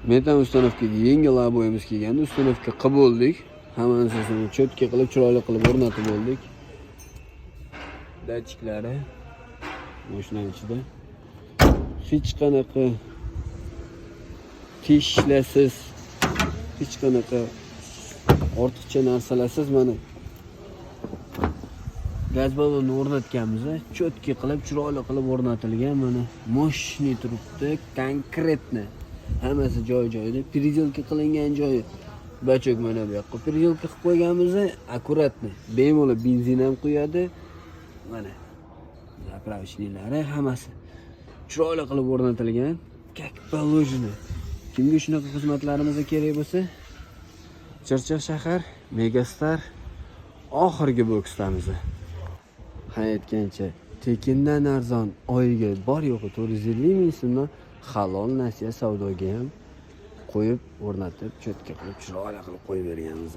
Metan ustanovkaga yengil aboyimiz kelganda ustanovka qilib bo'ldik. Hammasini cho'tka qilib, chiroyli qilib o'rnatib oldik. Datchiklari mashinaning ichida. Hech qanaqa tishlasiz, hech qanaqa ortiqcha narsalarsiz mana gaz ballonni o'rnatganmiz, cho'tka qilib, chiroyli qilib o'rnatilgan. Mana moshina turibdi, konkretni. Hammasi joy-joyida, prizelka qilingan joyi. Bachok mana bu yoqqa prizelka qilib qo'yganmiz, akkuratni. Bemalol benzin ham quyadi. Mana zapravochnilari hammasi chiroyli qilib o'rnatilgan. Как положено. Kimga shunaqa xizmatlarimiz kerak bo'lsa, Chirchiq shahar Megastar oxirgi boksdamiz. Aytgancha tekindan arzon oyiga bor yo'qi 450 ming so'mdan halol nasiya savdoga ham qo'yib o'rnatib, cho'tka qilib, chiroyli qilib qo'yib berganmiz.